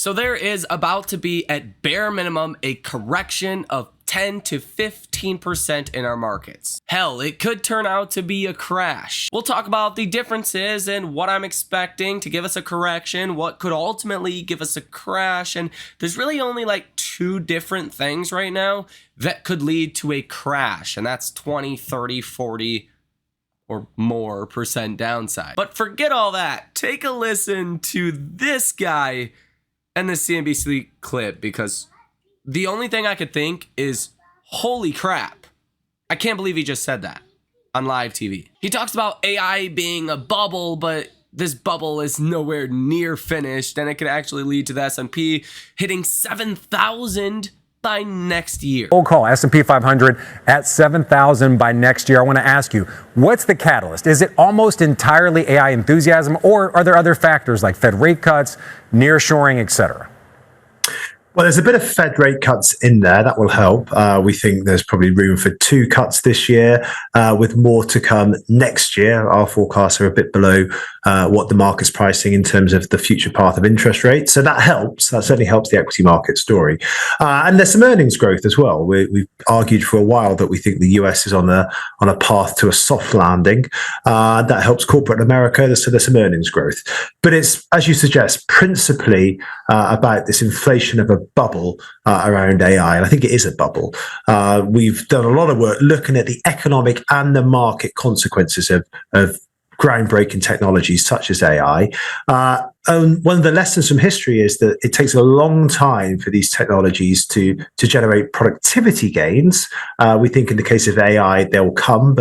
So there is about to be, at bare minimum, a correction of 10 to 15% in our markets. Hell, it could turn out to be a crash. We'll talk about the differences and what I'm expecting to give us a correction, what could ultimately give us a crash, and there's really only like two different things right now that could lead to a crash, and that's 20, 30, 40, or more percent downside. But forget all that. Take a listen to this guy and the CNBC clip, because the only thing I could think is, holy crap, I can't believe he just said that on live TV. He talks about AI being a bubble, but this bubble is nowhere near finished, and it could actually lead to the S&P hitting 7,000 by next year. We'll call S&P 500 at 7,000 by next year. I want to ask you, what's the catalyst? Is it almost entirely AI enthusiasm, or are there other factors like Fed rate cuts, nearshoring, et cetera? Well, there's a bit of Fed rate cuts in there that will help. We think there's probably room for 2 cuts this year, with more to come next year. Our forecasts are a bit below what the market's pricing in terms of the future path of interest rates. So that helps. That certainly helps the equity market story. And there's some earnings growth as well. We've argued for a while that we think the US is on a path to a soft landing. That helps corporate America. So there's some earnings growth. But it's, as you suggest, principally about this inflation of a bubble around AI, and I think it is a bubble. We've done a lot of work looking at the economic and the market consequences of groundbreaking technologies such as AI. And one of the lessons from history is that it takes a long time for these technologies to generate productivity gains. We think in the case of AI, they'll come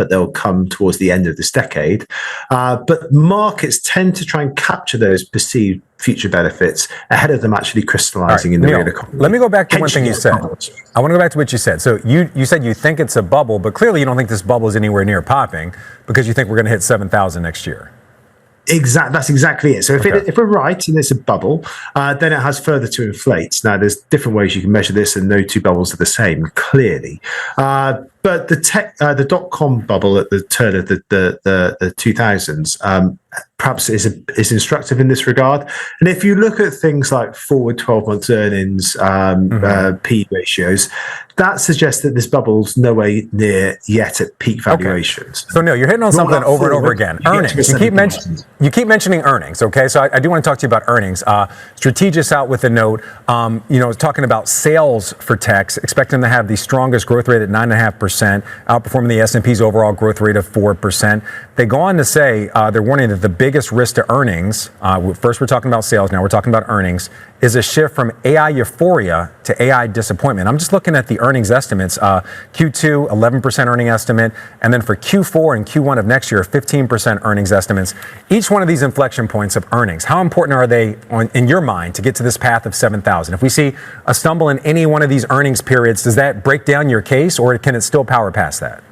towards the end of this decade. But markets tend to try and capture those perceived future benefits ahead of them actually crystallizing in the real economy. Let me go back to one thing you said. I want to go back to what you said. So you said you think it's a bubble, but clearly you don't think this bubble is anywhere near popping, because you think we're going to hit 7,000 next year. That's exactly it. So if we're right and it's a bubble, then it has further to inflate. Now, there's different ways you can measure this, and no two bubbles are the same, clearly. But the dot-com bubble at the turn of the 2000s perhaps is instructive in this regard. And if you look at things like forward 12-month earnings, P ratios, that suggests that this bubble's nowhere near yet at peak valuations. Okay. So Neil, you're hitting on something over and over again. Earnings. You keep mentioning earnings. Okay, so I do want to talk to you about earnings. Strategist out with a note, talking about sales for techs, expecting to have the strongest growth rate at 9.5%, outperforming the S&P's overall growth rate of 4%. They go on to say they're warning that the biggest risk to earnings, first we're talking about sales, now we're talking about earnings, is a shift from AI euphoria to AI disappointment. I'm just looking at the earnings estimates. Q2, 11% earning estimate, and then for Q4 and Q1 of next year, 15% earnings estimates. Each one of these inflection points of earnings, how important are they in your mind to get to this path of 7,000? If we see a stumble in any one of these earnings periods, does that break down your case, or can it still power past that?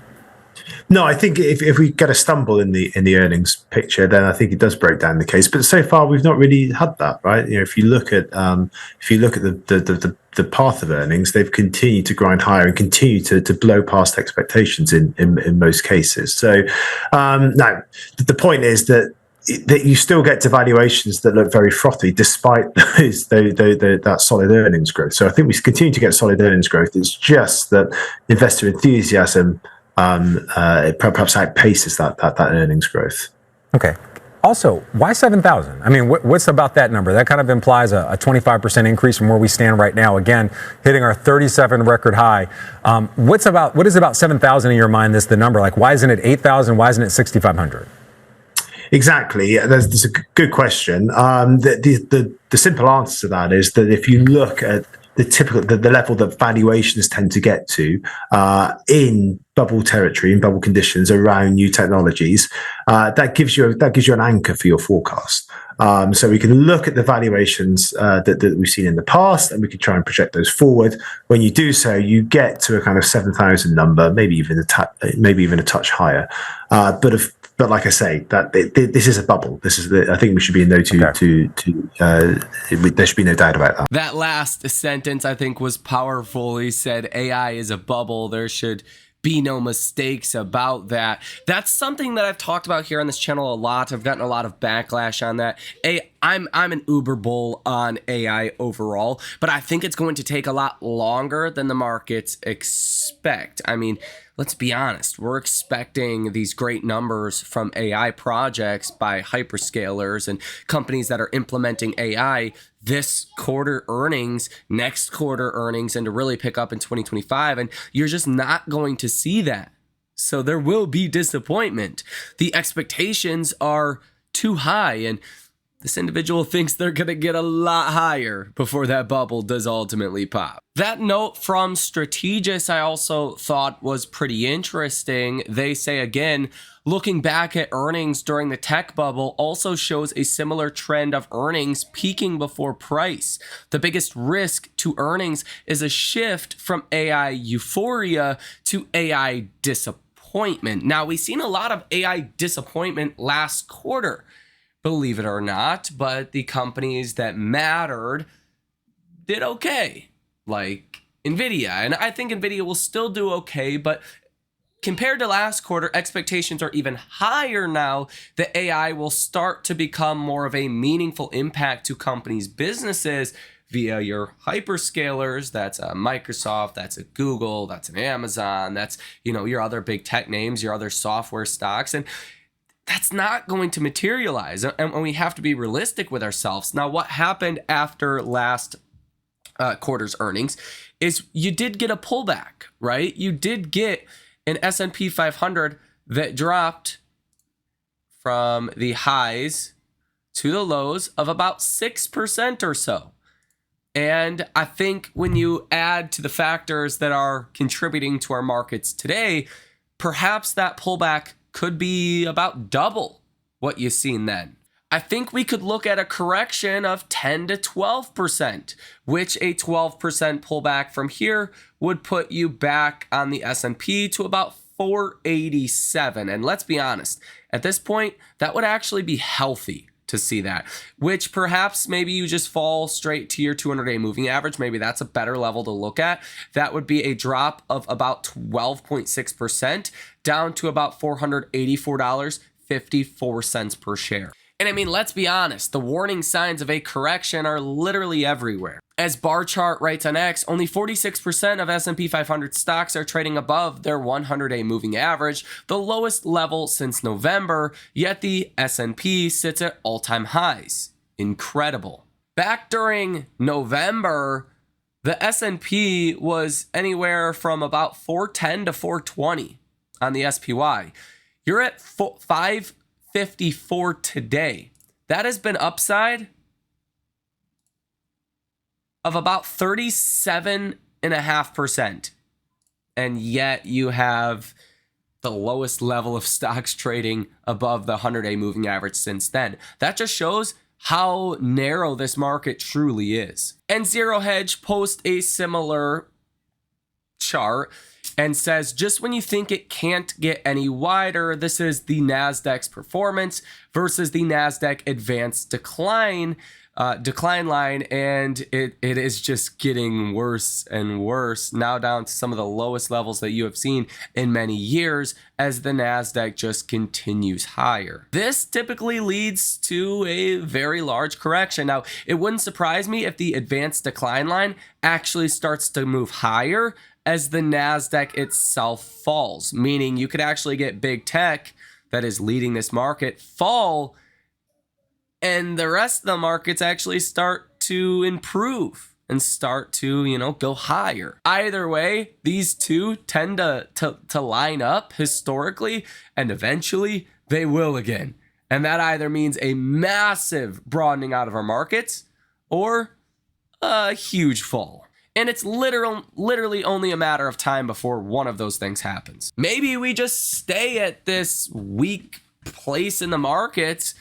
No, I think if we get a stumble in the earnings picture, then I think it does break down the case. But so far, we've not really had that, right? If you look at the path of earnings, they've continued to grind higher and continue to blow past expectations in most cases. So now the point is that you still get to valuations that look very frothy despite that solid earnings growth. So I think we continue to get solid earnings growth. It's just that investor enthusiasm it perhaps outpaces that earnings growth. Okay. Also, why 7,000? I mean, what's about that number? That kind of implies a 25% increase from where we stand right now. Again, hitting our 37 record high. What is about 7,000 in your mind? This the number? Like, why isn't it 8,000? Why isn't it 6,500? Exactly. That's a good question. The simple answer to that is that if you look at the level that valuations tend to get to in bubble territory, in bubble conditions around new technologies, that gives you an anchor for your forecast. So we can look at the valuations that we've seen in the past, and we can try and project those forward. When you do so, you get to a kind of 7,000 number, maybe even a touch higher. But like I say, that this is a bubble. I think we should be in there should be no doubt about that. That last sentence I think was powerful. He said AI is a bubble. There should be no mistakes about that. That's something that I've talked about here on this channel a lot. I've gotten a lot of backlash on that. I'm an uber bull on AI overall, but I think it's going to take a lot longer than the markets expect. I mean, let's be honest. We're expecting these great numbers from AI projects by hyperscalers and companies that are implementing AI this quarter earnings, next quarter earnings, and to really pick up in 2025. And you're just not going to see that. So there will be disappointment. The expectations are too high, and this individual thinks they're going to get a lot higher before that bubble does ultimately pop. That note from Strategis I also thought was pretty interesting. They say, again, looking back at earnings during the tech bubble also shows a similar trend of earnings peaking before price. The biggest risk to earnings is a shift from AI euphoria to AI disappointment. Now, we've seen a lot of AI disappointment last quarter, believe it or not, but the companies that mattered did okay, like NVIDIA. And I think NVIDIA will still do okay, but compared to last quarter, expectations are even higher now that AI will start to become more of a meaningful impact to companies' businesses via your hyperscalers. That's a Microsoft, that's a Google, that's an Amazon, that's, your other big tech names, your other software stocks. And that's not going to materialize, and we have to be realistic with ourselves. Now, what happened after last quarter's earnings is you did get a pullback, right? You did get an S&P 500 that dropped from the highs to the lows of about 6% or so. And I think when you add to the factors that are contributing to our markets today, perhaps that pullback could be about double what you've seen then. I think we could look at a correction of 10 to 12%, which a 12% pullback from here would put you back on the S&P to about 487. And let's be honest, at this point, that would actually be healthy to see that, which perhaps maybe you just fall straight to your 200-day moving average. Maybe that's a better level to look at. That would be a drop of about 12.6% down to about $484.54 per share. And I mean, let's be honest, the warning signs of a correction are literally everywhere. As Bar Chart writes on X, only 46% of S&P 500 stocks are trading above their 100-day moving average, the lowest level since November, yet the S&P sits at all-time highs. Incredible. Back during November, the S&P was anywhere from about 410 to 420 on the SPY. You're at 554 today. That has been upside of about 37.5%. And yet you have the lowest level of stocks trading above the 100-day moving average since then. That just shows how narrow this market truly is. And Zero Hedge posts a similar chart and says, just when you think it can't get any wider, this is the NASDAQ's performance versus the NASDAQ advanced decline line, and it is just getting worse and worse, now down to some of the lowest levels that you have seen in many years as the NASDAQ just continues higher. This typically leads to a very large correction. Now, it wouldn't surprise me if the advanced decline line actually starts to move higher as the NASDAQ itself falls, meaning you could actually get big tech that is leading this market fall, and the rest of the markets actually start to improve and start to, go higher. Either way, these two tend to line up historically, and eventually they will again. And that either means a massive broadening out of our markets or a huge fall. And it's literally only a matter of time before one of those things happens. Maybe we just stay at this weak place in the markets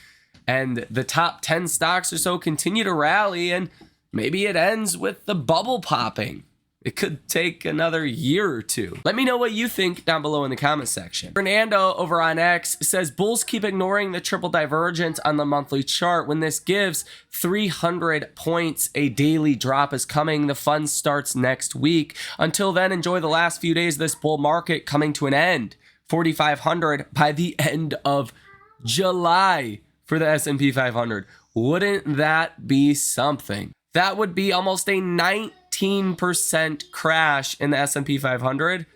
and the top 10 stocks or so continue to rally, and maybe it ends with the bubble popping. It could take another year or two. Let me know what you think down below in the comment section. Fernando over on X says, bulls keep ignoring the triple divergence on the monthly chart. When this gives 300 points, a daily drop is coming. The fun starts next week. Until then, enjoy the last few days of this bull market coming to an end. 4,500 by the end of July for the S&P 500. Wouldn't that be something? That would be almost a 19% crash in the S&P 500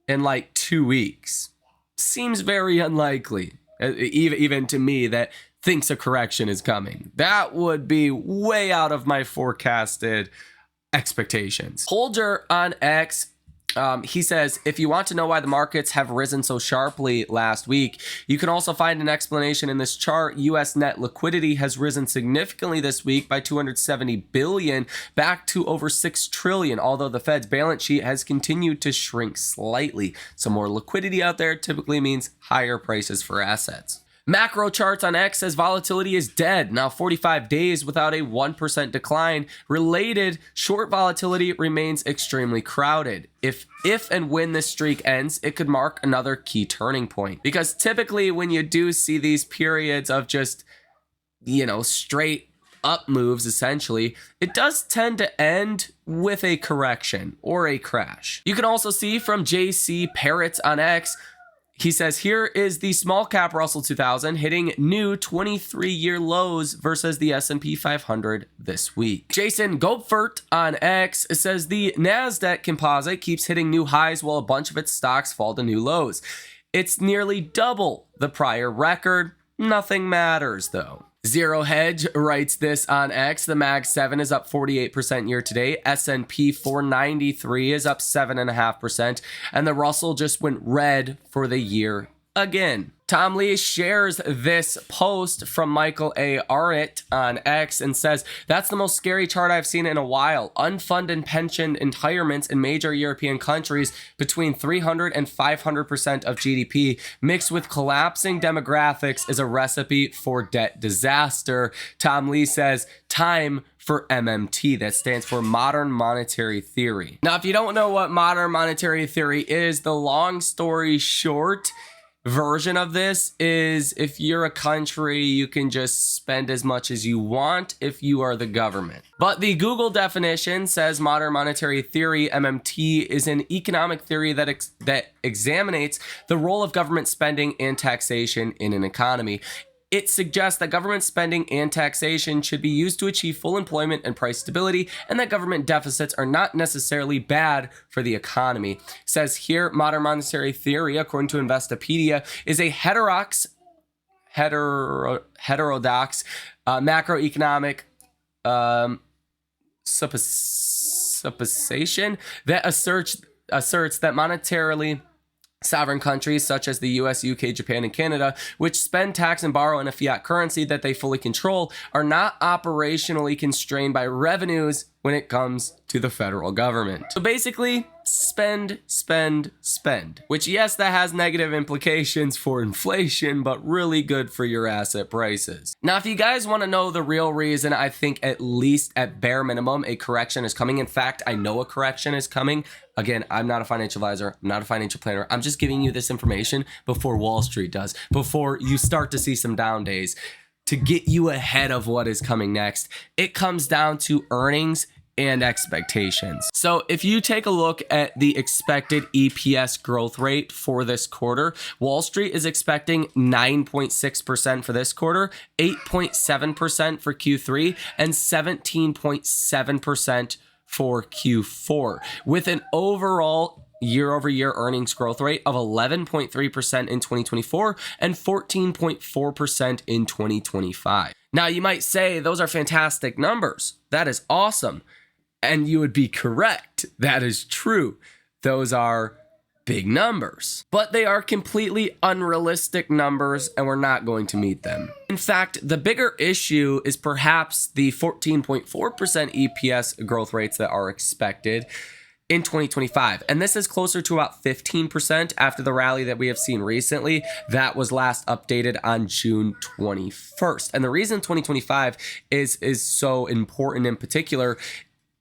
in like 2 weeks. Seems very unlikely, even to me that thinks a correction is coming. That would be way out of my forecasted expectations. Holder on X, he says, if you want to know why the markets have risen so sharply last week, you can also find an explanation in this chart. U.S. net liquidity has risen significantly this week by 270 billion back to over 6 trillion, although the Fed's balance sheet has continued to shrink slightly. So more liquidity out there typically means higher prices for assets. Macro charts on X says volatility is dead, now 45 days without a 1% decline. Related, short volatility remains extremely crowded. If and when this streak ends, it could mark another key turning point. Because typically when you do see these periods of just, straight up moves, essentially, it does tend to end with a correction or a crash. You can also see from JC Parrots on X, he says, here is the small cap Russell 2000 hitting new 23-year lows versus the S&P 500 this week. Jason Gopfert on X says the NASDAQ composite keeps hitting new highs while a bunch of its stocks fall to new lows. It's nearly double the prior record. Nothing matters, though. Zero Hedge writes this on X. The Mag 7 is up 48% year to date. S&P 493 is up 7.5%. And the Russell just went red for the year again. Tom Lee shares this post from Michael A. Arndt on X and says, that's the most scary chart I've seen in a while. Unfunded pension retirements in major European countries between 300 and 500% of GDP mixed with collapsing demographics is a recipe for debt disaster. Tom Lee says, time for MMT. That stands for Modern Monetary Theory. Now, if you don't know what Modern Monetary Theory is, the long story short version of this is if you're a country, you can just spend as much as you want if you are the government. But the Google definition says modern monetary theory, MMT, is an economic theory that examines the role of government spending and taxation in an economy. It suggests that government spending and taxation should be used to achieve full employment and price stability, and that government deficits are not necessarily bad for the economy. It says here, modern monetary theory, according to Investopedia, is a heterodox macroeconomic supposition that asserts that monetarily sovereign countries such as the US, UK, Japan, and Canada, which spend, tax, and borrow in a fiat currency that they fully control, are not operationally constrained by revenues when it comes to the federal government. So basically, spend, spend, spend. Which, yes, that has negative implications for inflation, but really good for your asset prices. Now, if you guys want to know the real reason, I think at least at bare minimum, a correction is coming. In fact, I know a correction is coming. Again, I'm not a financial advisor. I'm not a financial planner. I'm just giving you this information before Wall Street does, before you start to see some down days, to get you ahead of what is coming next. It comes down to earnings and expectations. So if you take a look at the expected EPS growth rate for this quarter, Wall Street is expecting 9.6% for this quarter, 8.7% for Q3, and 17.7% for Q4, with an overall year-over-year earnings growth rate of 11.3% in 2024 and 14.4% in 2025. Now, you might say those are fantastic numbers. That is awesome. And you would be correct. That is true. Those are big numbers, but they are completely unrealistic numbers and we're not going to meet them. In fact, the bigger issue is perhaps the 14.4% EPS growth rates that are expected in 2025. And this is closer to about 15% after the rally that we have seen recently. That was last updated on June 21st. And the reason 2025 is so important in particular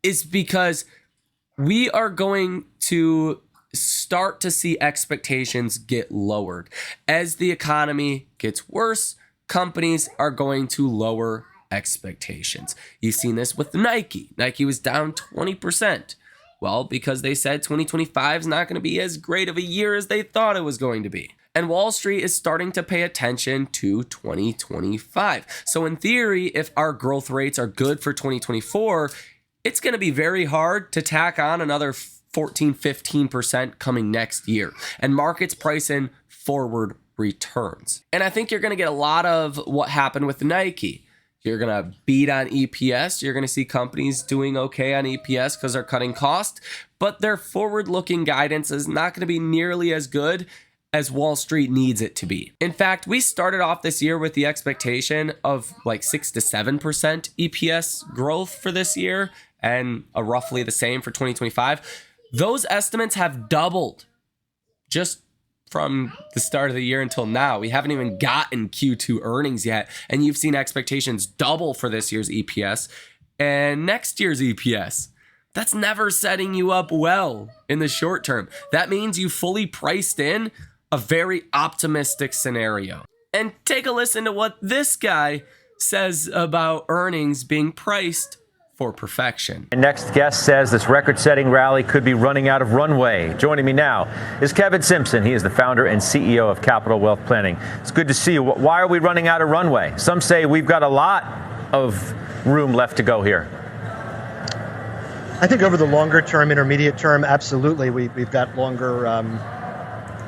is because we are going to start to see expectations get lowered. As the economy gets worse, companies are going to lower expectations. You've seen this with Nike. Nike was down 20%. Well, because they said 2025 is not going to be as great of a year as they thought it was going to be. And Wall Street is starting to pay attention to 2025. So in theory, if our growth rates are good for 2024, it's going to be very hard to tack on another 14, 15% coming next year. And markets price in forward returns. And I think you're going to get a lot of what happened with Nike. You're going to beat on EPS. You're going to see companies doing okay on EPS because they're cutting cost, but their forward-looking guidance is not going to be nearly as good as Wall Street needs it to be. In fact, we started off this year with the expectation of like 6 to 7% EPS growth for this year and roughly the same for 2025. Those estimates have doubled just from the start of the year until now. We haven't even gotten Q2 earnings yet, and you've seen expectations double for this year's EPS and next year's EPS. That's never setting you up well in the short term. That means you fully priced in a very optimistic scenario. And take a listen to what this guy says about earnings being priced for perfection. My next guest says this record-setting rally could be running out of runway. Joining me now is Kevin Simpson. He is the founder and CEO of Capital Wealth Planning. It's good to see you. Why are we running out of runway? Some say we've got a lot of room left to go here. I think over the longer term, intermediate term, absolutely, we've got longer,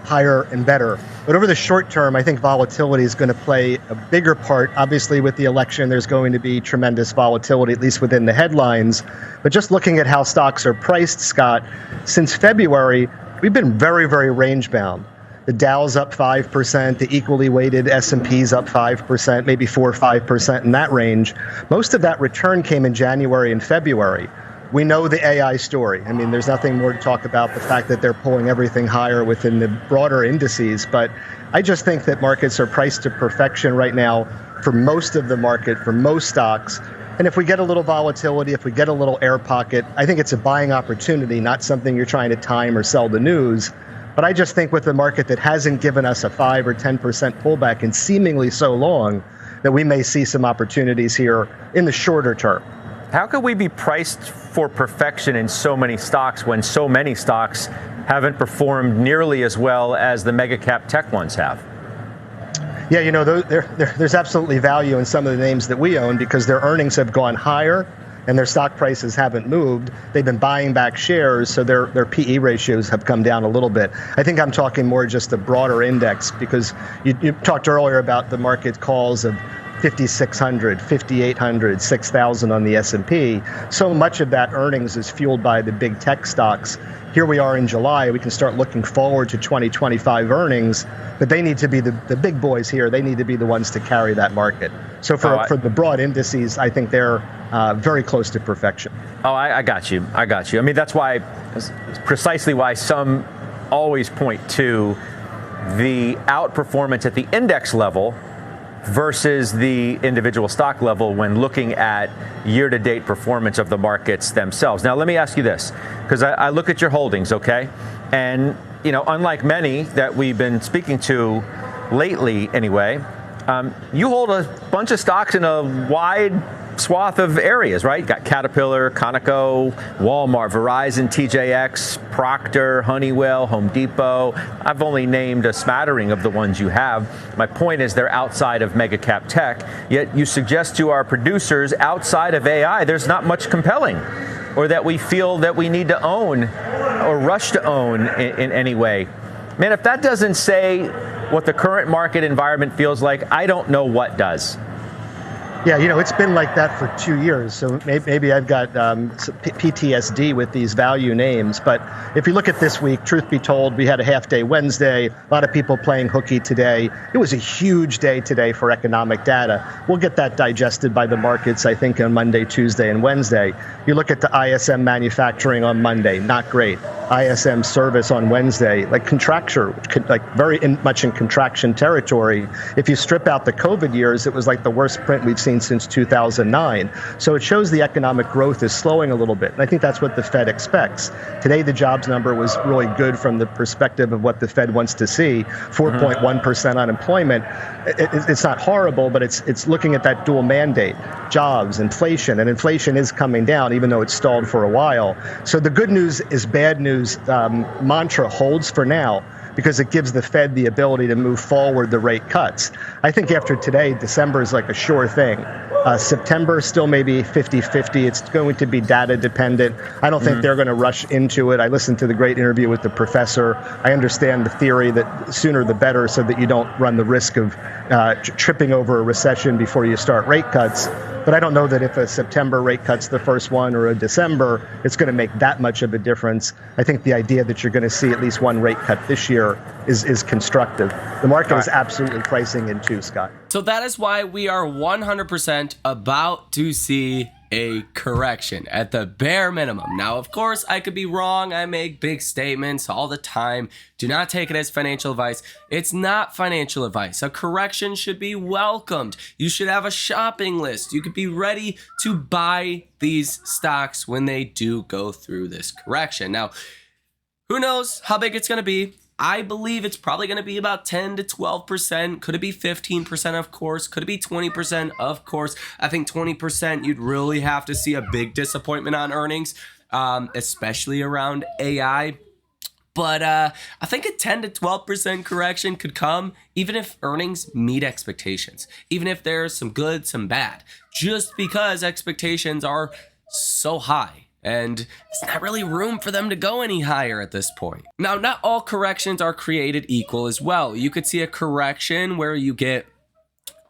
higher and better. But over the short term, I think volatility is going to play a bigger part. Obviously, with the election, there's going to be tremendous volatility, at least within the headlines. But just looking at how stocks are priced, Scott, since February, we've been very, very range bound. The Dow's up 5%, the equally weighted S&P's up 5%, maybe 4 or 5% in that range. Most of that return came in January and February. We know the AI story. I mean, there's nothing more to talk about the fact that they're pulling everything higher within the broader indices. But I just think that markets are priced to perfection right now for most of the market, for most stocks. And if we get a little volatility, if we get a little air pocket, I think it's a buying opportunity, not something you're trying to time or sell the news. But I just think with a market that hasn't given us a 5 or 10% pullback in seemingly so long, that we may see some opportunities here in the shorter term. How could we be priced for perfection in so many stocks when so many stocks haven't performed nearly as well as the mega cap tech ones have? Yeah, you know, there's absolutely value in some of the names that we own because their earnings have gone higher and their stock prices haven't moved. They've been buying back shares, so their PE ratios have come down a little bit. I think I'm talking more just a broader index because you talked earlier about the market calls of 5,600, 5,800, 6,000 on the S&P. So much of that earnings is fueled by the big tech stocks. Here we are in July. We can start looking forward to 2025 earnings, but they need to be the big boys here. They need to be the ones to carry that market. So for the broad indices, I think they're very close to perfection. Oh, I got you. I mean, that's precisely why some always point to the outperformance at the index level versus the individual stock level when looking at year-to-date performance of the markets themselves. Now, let me ask you this, because I look at your holdings, okay? And, you know, unlike many that we've been speaking to lately anyway, you hold a bunch of stocks in a wide swath of areas, right? You got Caterpillar, Conoco, Walmart, Verizon, TJX, Procter, Honeywell, Home Depot. I've only named a smattering of the ones you have. My point is they're outside of mega cap tech, yet you suggest to our producers outside of AI, there's not much compelling or that we feel that we need to own or rush to own in any way. Man, if that doesn't say what the current market environment feels like, I don't know what does. Yeah, you know, it's been like that for 2 years, so maybe I've got PTSD with these value names. But if you look at this week, truth be told, we had a half-day Wednesday, a lot of people playing hooky today. It was a huge day today for economic data. We'll get that digested by the markets, I think, on Monday, Tuesday, and Wednesday. You look at the ISM manufacturing on Monday, not great. ISM service on Wednesday, like very much in contraction territory. If you strip out the COVID years, it was like the worst print we've seen since 2009. So it shows the economic growth is slowing a little bit. And I think that's what the Fed expects. Today, the jobs number was really good from the perspective of what the Fed wants to see. 4.1% unemployment. It's not horrible, but it's looking at that dual mandate, jobs, inflation, and inflation is coming down, even though it's stalled for a while. So the good news is bad news mantra holds for now. because it gives the Fed the ability to move forward the rate cuts. I think after today, December is like a sure thing. September still maybe 50-50. It's going to be data dependent. I don't think they're going to rush into it. I listened to the great interview with the professor. I understand the theory that sooner the better so that you don't run the risk of tripping over a recession before you start rate cuts. But I don't know that if a September rate cut's the first one or a December, it's going to make that much of a difference. I think the idea that you're going to see at least one rate cut this year is constructive. The market is absolutely pricing in two, Scott. So that is why we are 100% about to see a correction at the bare minimum. Now, of course, I could be wrong. I make big statements all the time. Do not take it as financial advice. It's not financial advice. A correction should be welcomed. You should have a shopping list. You could be ready to buy these stocks when they do go through this correction. Now, who knows how big it's going to be? I believe it's probably going to be about 10 to 12%. Could it be 15%? Of course. Could it be 20%? Of course. I think 20%, you'd really have to see a big disappointment on earnings, especially around AI. But I think a 10 to 12% correction could come even if earnings meet expectations, even if there's some good, some bad, just because expectations are so high. And it's not really room for them to go any higher at this point. Now, not all corrections are created equal as well. You could see a correction where you get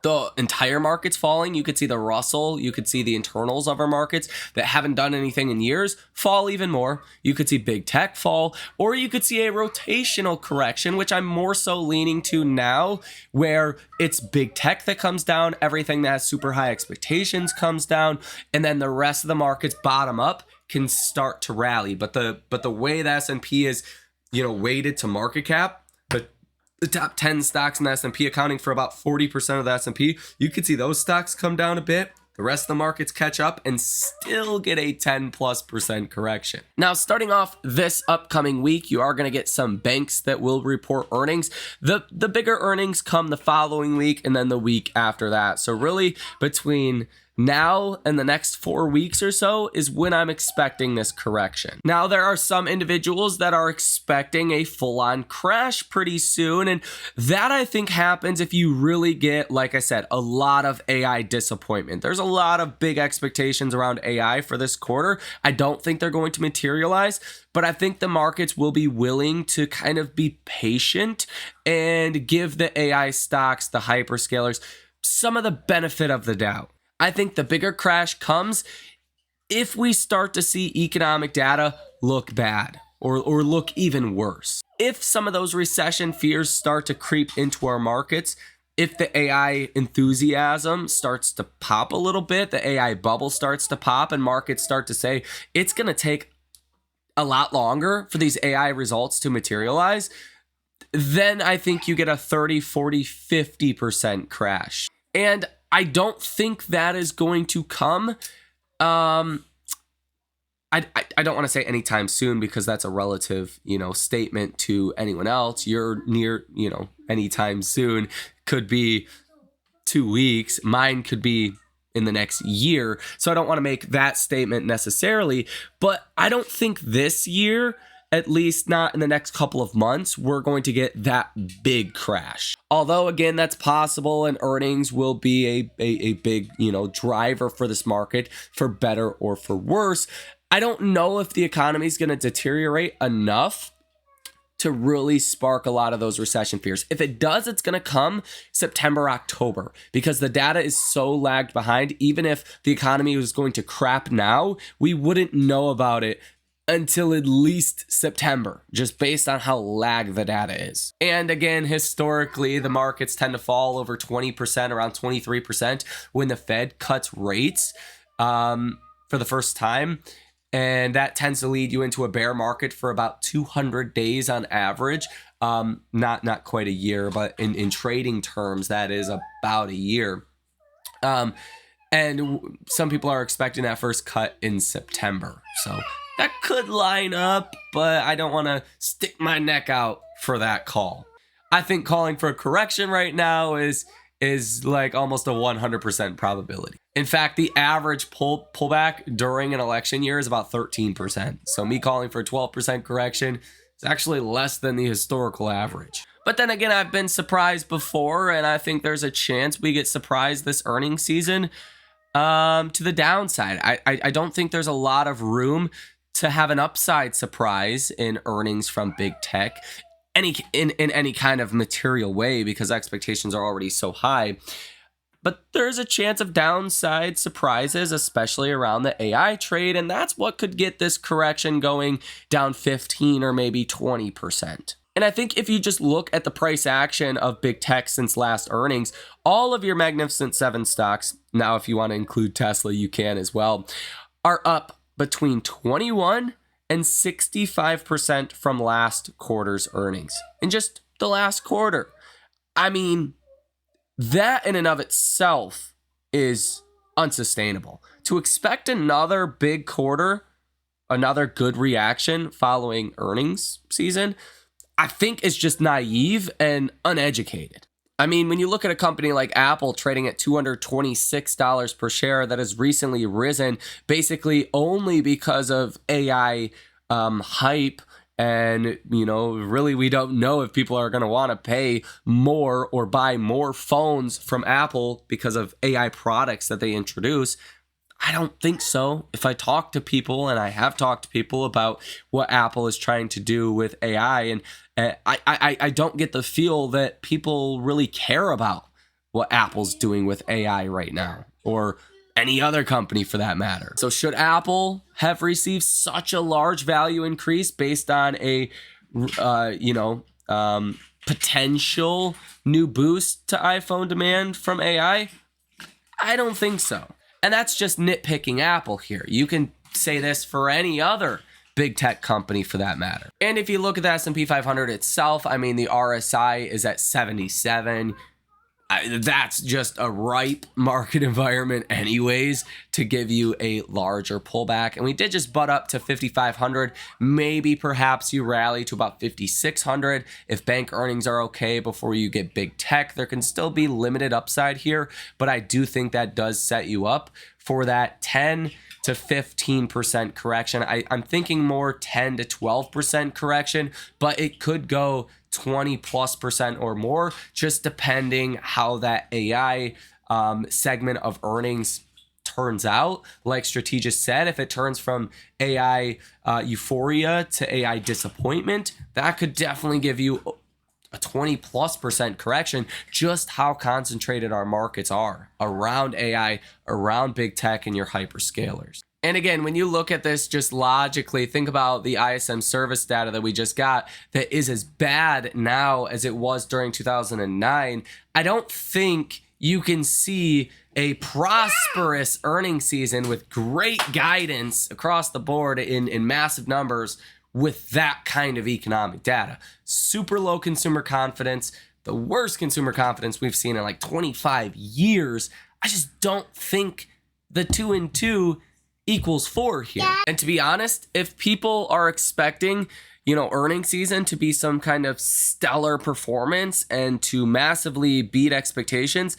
the entire markets falling. You could see the Russell, you could see the internals of our markets that haven't done anything in years fall even more. You could see big tech fall, or you could see a rotational correction, which I'm more so leaning to now, where it's big tech that comes down, everything that has super high expectations comes down, and then the rest of the markets bottom up can start to rally. But the way the S&P is, weighted to market cap, the top 10 stocks in the S&P accounting for about 40% of the S&P, you could see those stocks come down a bit. The rest of the markets catch up and still get a 10+% correction. Now, starting off this upcoming week, you are going to get some banks that will report earnings. The bigger earnings come the following week and then the week after that. So really between now and the next 4 weeks or so is when I'm expecting this correction. Now, there are some individuals that are expecting a full-on crash pretty soon, and that I think happens if you really get, like I said, a lot of AI disappointment. There's a lot of big expectations around AI for this quarter. I don't think they're going to materialize, but I think the markets will be willing to kind of be patient and give the AI stocks, the hyperscalers, some of the benefit of the doubt. I think the bigger crash comes if we start to see economic data look bad or look even worse. If some of those recession fears start to creep into our markets, if the AI enthusiasm starts to pop a little bit, the AI bubble starts to pop and markets start to say it's going to take a lot longer for these AI results to materialize, then I think you get a 30, 40, 50% crash. And I don't think that is going to come. I don't want to say anytime soon because that's a relative, statement to anyone else. You're near, anytime soon could be 2 weeks. Mine could be in the next year. So I don't want to make that statement necessarily, but I don't think this year, at least not in the next couple of months, we're going to get that big crash. Although, again, that's possible and earnings will be a big, driver for this market for better or for worse. I don't know if the economy is going to deteriorate enough to really spark a lot of those recession fears. If it does, it's going to come September, October, because the data is so lagged behind. Even if the economy was going to crap now, we wouldn't know about it until at least September, just based on how lagged the data is. And again, historically, the markets tend to fall over 20%, around 23% when the Fed cuts rates for the first time. And that tends to lead you into a bear market for about 200 days on average. Not quite a year, but in trading terms, that is about a year. And some people are expecting that first cut in September. So that could line up, but I don't want to stick my neck out for that call. I think calling for a correction right now is like almost a 100% probability. In fact, the average pullback during an election year is about 13%. So me calling for a 12% correction It's actually less than the historical average. But then again, I've been surprised before, and I think there's a chance we get surprised this earnings season to the downside. I don't think there's a lot of room to have an upside surprise in earnings from big tech in any kind of material way, because expectations are already so high. But there's a chance of downside surprises, especially around the AI trade, and that's what could get this correction going down 15 or maybe 20%. And I think if you just look at the price action of big tech since last earnings, all of your Magnificent 7 stocks, now if you want to include Tesla, you can as well, are up between 21 and 65% from last quarter's earnings. In just the last quarter. I mean, that in and of itself is unsustainable. To expect another big quarter, another good reaction following earnings season, I think is just naive and uneducated. I mean, when you look at a company like Apple trading at $226 per share that has recently risen basically only because of AI hype, and, you know, really we don't know if people are going to want to pay more or buy more phones from Apple because of AI products that they introduce. I don't think so. If I talk to people, and I have talked to people about what Apple is trying to do with AI, and I don't get the feel that people really care about what Apple's doing with AI right now, or any other company for that matter. So should Apple have received such a large value increase based on a, potential new boost to iPhone demand from AI? I don't think so. And that's just nitpicking Apple here. You can say this for any other big tech company for that matter. And if you look at the S&P 500 itself, I mean, the RSI is at 77. That's just a ripe market environment anyways to give you a larger pullback. And we did just butt up to 5,500. Maybe perhaps you rally to about 5,600. If bank earnings are okay before you get big tech, there can still be limited upside here. But I do think that does set you up for that 10 to 15% correction. I'm thinking more 10 to 12% correction, but it could go 20+% or more, just depending how that AI segment of earnings turns out. Like Strategist said, if it turns from AI euphoria to AI disappointment, that could definitely give you a 20+% correction, just how concentrated our markets are around AI, around big tech and your hyperscalers. And again, when you look at this just logically, think about the ISM service data that we just got that is as bad now as it was during 2009. I don't think you can see a prosperous earnings season with great guidance across the board in massive numbers with that kind of economic data. Super low consumer confidence, the worst consumer confidence we've seen in like 25 years. I just don't think the 2 and 2 equals 4 here. And to be honest, if people are expecting, earnings season to be some kind of stellar performance and to massively beat expectations,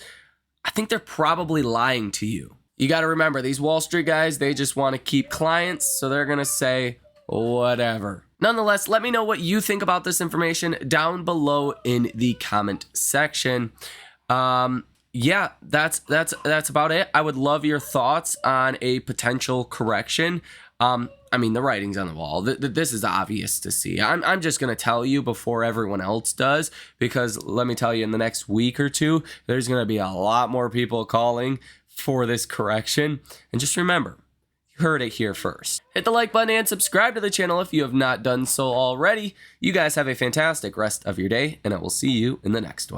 I think they're probably lying to you. You got to remember, these Wall Street guys, they just want to keep clients, so they're going to say whatever. Nonetheless, let me know what you think about this information down below in the comment section. Yeah, that's about it. I would love your thoughts on a potential correction. I mean, the writing's on the wall. This is obvious to see. I'm just going to tell you before everyone else does, because let me tell you, in the next week or two, there's going to be a lot more people calling for this correction. And just remember, you heard it here first. Hit the like button and subscribe to the channel if you have not done so already. You guys have a fantastic rest of your day, and I will see you in the next one.